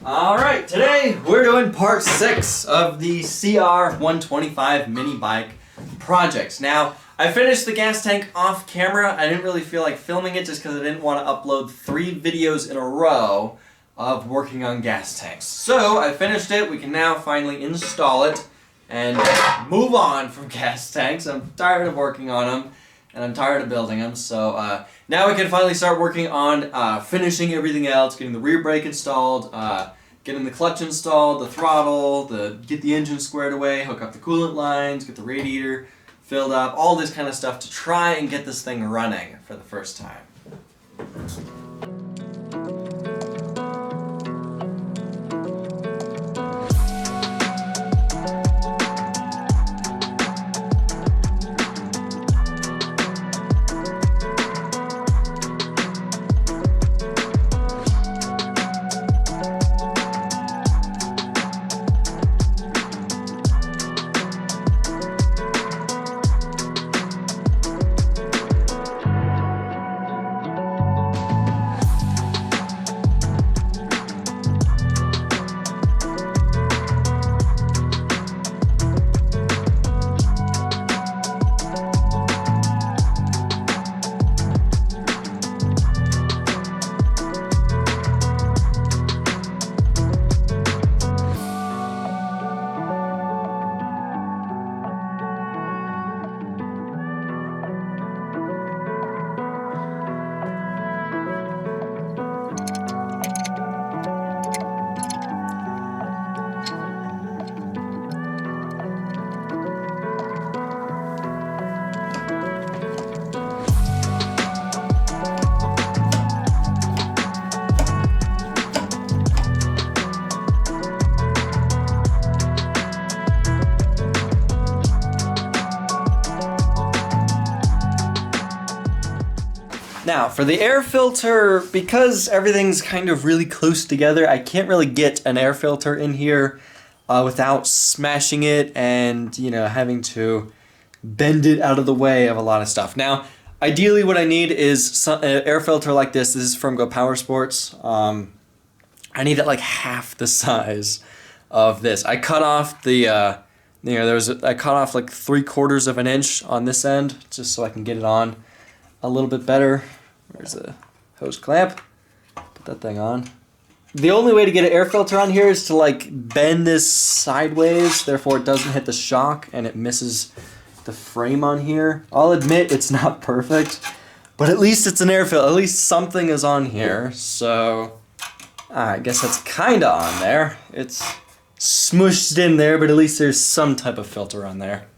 Alright, today we're doing part 6 of the CR125 mini bike projects. Now, I finished the gas tank off camera. I didn't really feel like filming it just because I didn't want to upload 3 videos in a row of working on gas tanks. So, I finished it. We can now finally install it and move on from gas tanks. I'm tired of working on them. And I'm tired of building them, so now we can finally start working on finishing everything else, getting the rear brake installed, getting the clutch installed, the throttle, get the engine squared away, hook up the coolant lines, get the radiator filled up, all this kind of stuff to try and get this thing running for the first time. Now, for the air filter, because everything's kind of really close together, I can't really get an air filter in here without smashing it and, having to bend it out of the way of a lot of stuff. Now, ideally what I need is an air filter like this. This is from Go Power Sports. I need it like half the size of this. I cut off the, I cut off like 3/4 of an inch on this end just so I can get it on a little bit better. There's a hose clamp. Put that thing on. The only way to get an air filter on here is to like bend this sideways, therefore it doesn't hit the shock and it misses the frame on here. I'll admit it's not perfect, but at least it's an air filter. At least something is on here. So I guess that's kind of on there. It's smushed in there, but at least there's some type of filter on there.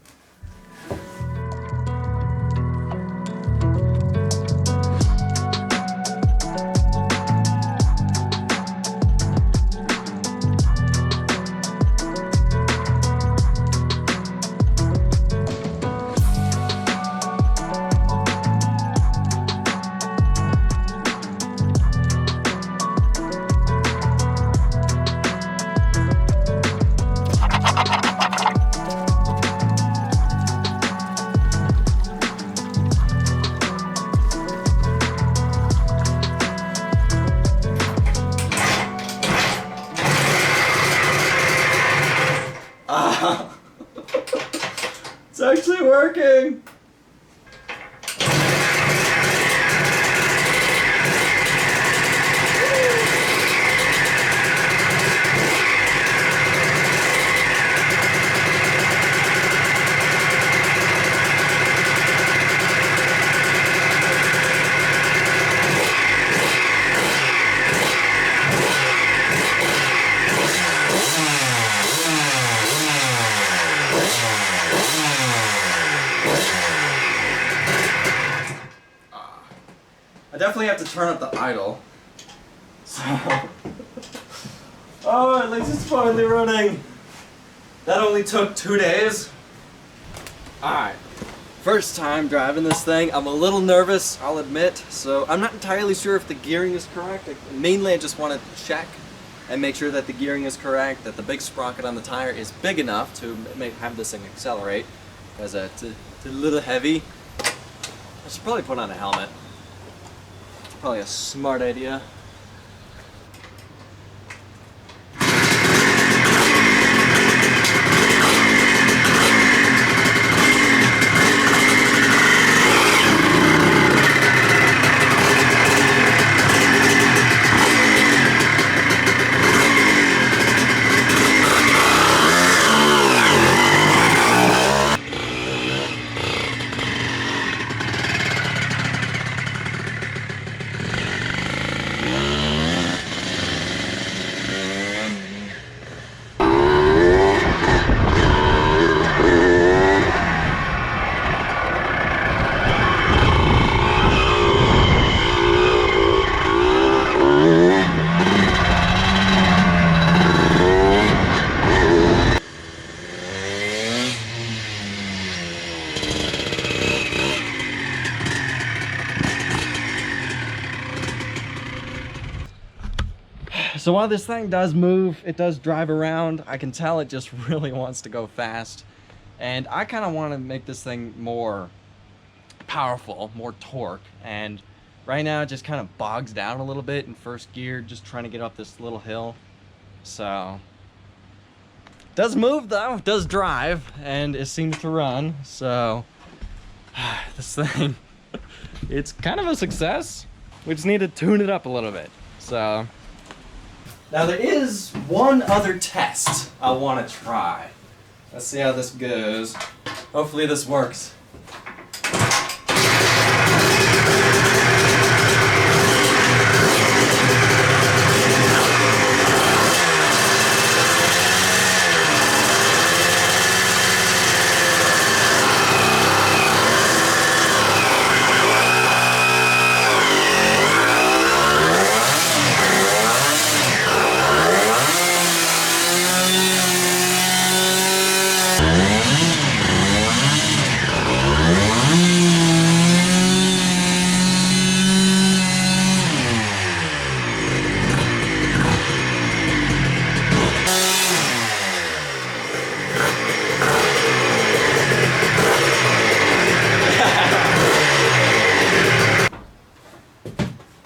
It's actually working! I definitely have to turn up the idle. So, oh, at least it's finally running. That only took 2 days. Alright, first time driving this thing. I'm a little nervous, I'll admit. So I'm not entirely sure if the gearing is correct. Mainly I just want to check and make sure that the gearing is correct, that the big sprocket on the tire is big enough to have this thing accelerate. Because it's a little heavy. I should probably put on a helmet. Probably a smart idea. So while this thing does move, it does drive around, I can tell it just really wants to go fast. And I kind of want to make this thing more powerful, more torque. And right now it just kind of bogs down a little bit in first gear, just trying to get up this little hill. So, does move though, does drive, and it seems to run. So, this thing, it's kind of a success. We just need to tune it up a little bit. So, now there is one other test I want to try. Let's see how this goes. Hopefully this works.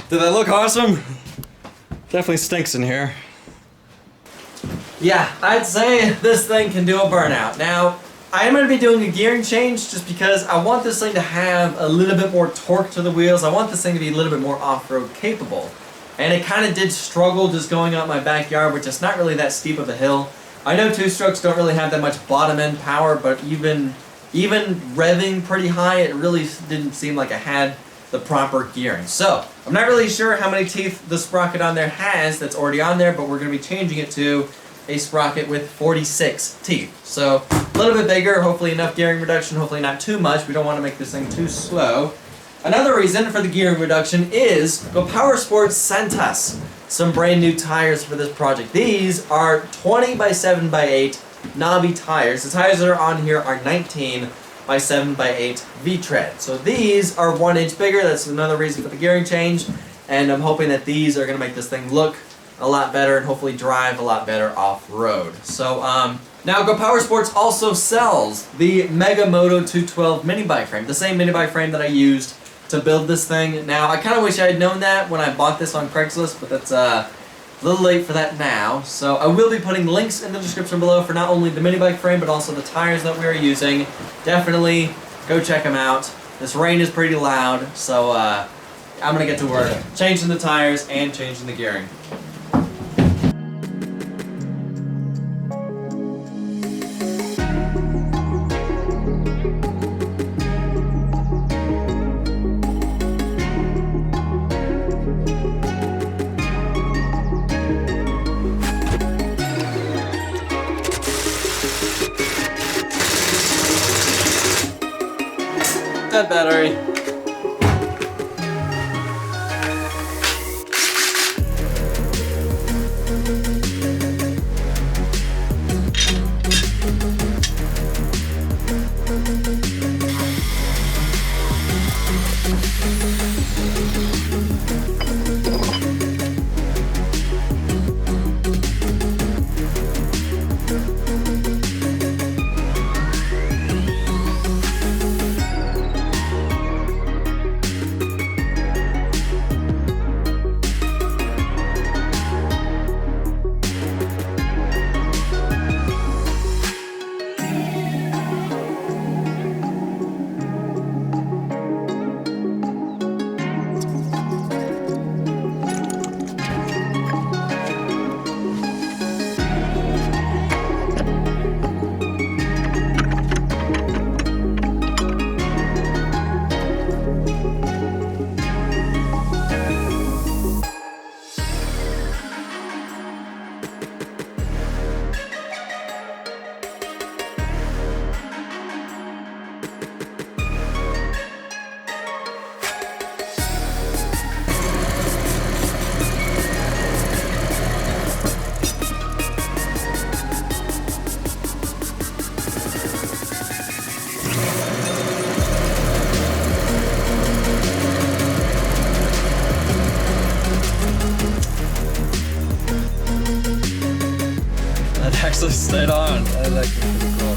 Did that look awesome? Definitely stinks in here. Yeah, I'd say this thing can do a burnout. Now, I am going to be doing a gearing change just because I want this thing to have a little bit more torque to the wheels. I want this thing to be a little bit more off-road capable. And it kind of did struggle just going out my backyard, which is not really that steep of a hill. I know two-strokes don't really have that much bottom-end power, but even revving pretty high, it really didn't seem like I had the proper gearing. So, I'm not really sure how many teeth the sprocket on there has that's already on there, but we're going to be changing it to a sprocket with 46 teeth. So, a little bit bigger, hopefully enough gearing reduction, hopefully not too much. We don't want to make this thing too slow. Another reason for the gearing reduction is Go Power Sports sent us some brand new tires for this project. These are 20 by 7 by 8 Knobby tires. The tires that are on here are 19 by 7 by 8 V-tread. So these are 1 inch bigger. That's another reason for the gearing change. And I'm hoping that these are going to make this thing look a lot better and hopefully drive a lot better off-road. So now Go Power Sports also sells the Mega Moto 212 mini bike frame. The same mini bike frame that I used to build this thing. Now I kind of wish I had known that when I bought this on Craigslist, but that's a little late for that now. So I will be putting links in the description below for not only the mini bike frame, but also the tires that we are using. Definitely go check them out. This rain is pretty loud, so I'm gonna get to work changing the tires and changing the gearing. Dead battery. actually stayed on. That was actually pretty cool.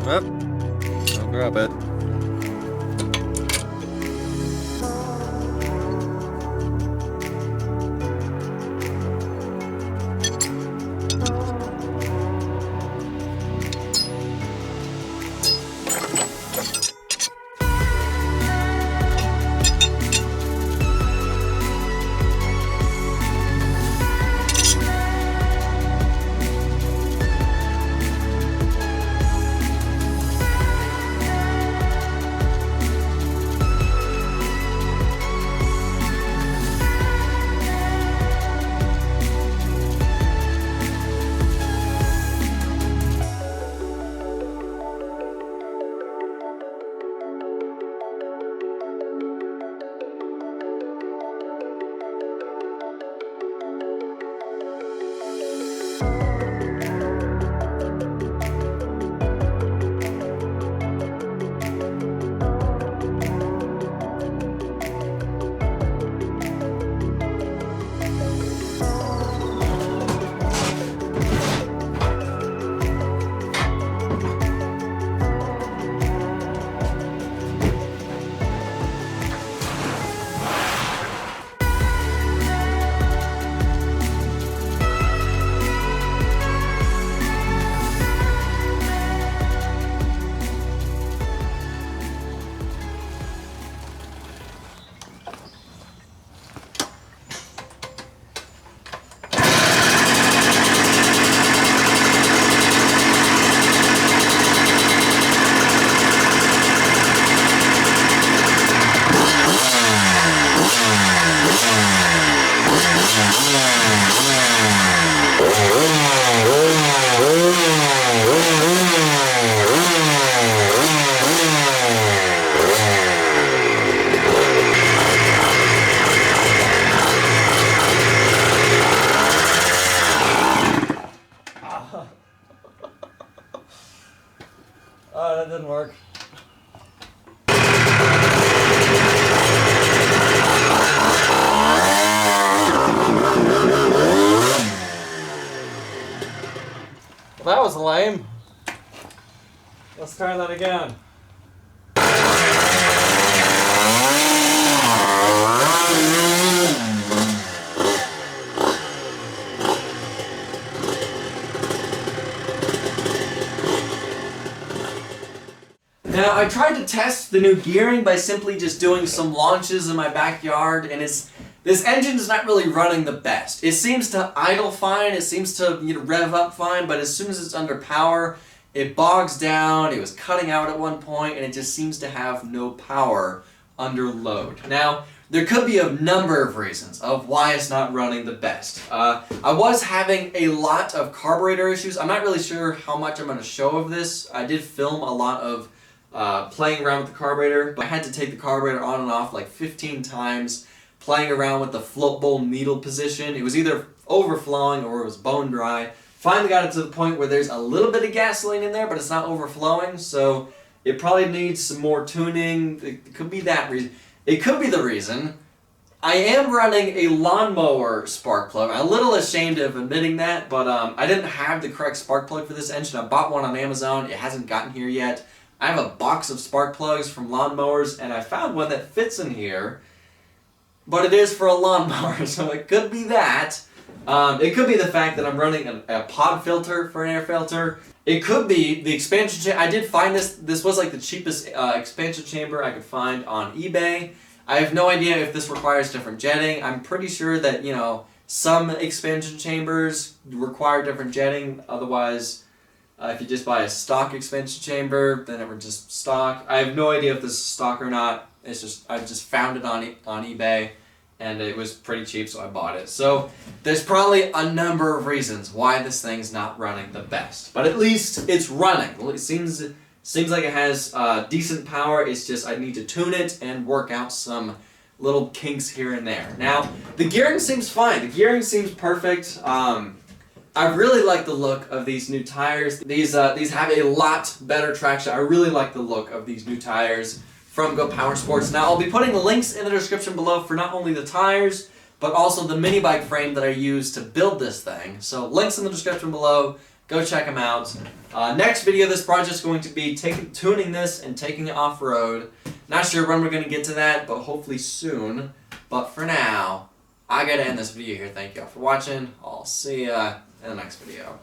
Yep, I'll grab it. Oh, that didn't work. Well, that was lame. Let's try that again. Now, I tried to test the new gearing by simply just doing some launches in my backyard, and this engine is not really running the best. It seems to idle fine, it seems to rev up fine, but as soon as it's under power, it bogs down. It was cutting out at one point, and it just seems to have no power under load. Now, there could be a number of reasons of why it's not running the best. I was having a lot of carburetor issues. I'm not really sure how much I'm going to show of this. I did film a lot of playing around with the carburetor, but I had to take the carburetor on and off like 15 times, playing around with the float bowl needle position. It was either overflowing or it was bone dry. Finally got it to the point where there's a little bit of gasoline in there, but it's not overflowing, so it probably needs some more tuning. It could be that reason. It could be the reason. I am running a lawnmower spark plug. I'm a little ashamed of admitting that, but I didn't have the correct spark plug for this engine. I bought one on Amazon. It hasn't gotten here yet. I have a box of spark plugs from lawnmowers, and I found one that fits in here, but it is for a lawnmower, so it could be that. It could be the fact that I'm running a pod filter for an air filter. It could be the expansion chamber. I did find this. This was like the cheapest expansion chamber I could find on eBay. I have no idea if this requires different jetting. I'm pretty sure that, some expansion chambers require different jetting. Otherwise, if you just buy a stock expansion chamber, then it would just stock. I have no idea if this is stock or not. It's just I just found it on eBay, and it was pretty cheap, so I bought it. So there's probably a number of reasons why this thing's not running the best, but at least it's running. Well, it seems like it has decent power. It's just I need to tune it and work out some little kinks here and there. Now, the gearing seems fine. The gearing seems perfect. I really like the look of these new tires. These have a lot better traction. I really like the look of these new tires from Go Power Sports. Now, I'll be putting links in the description below for not only the tires, but also the mini bike frame that I used to build this thing. So, links in the description below. Go check them out. Next video, this project is going to be tuning this and taking it off-road. Not sure when we're going to get to that, but hopefully soon. But for now, I gotta end this video here. Thank you all for watching. I'll see ya in the next video.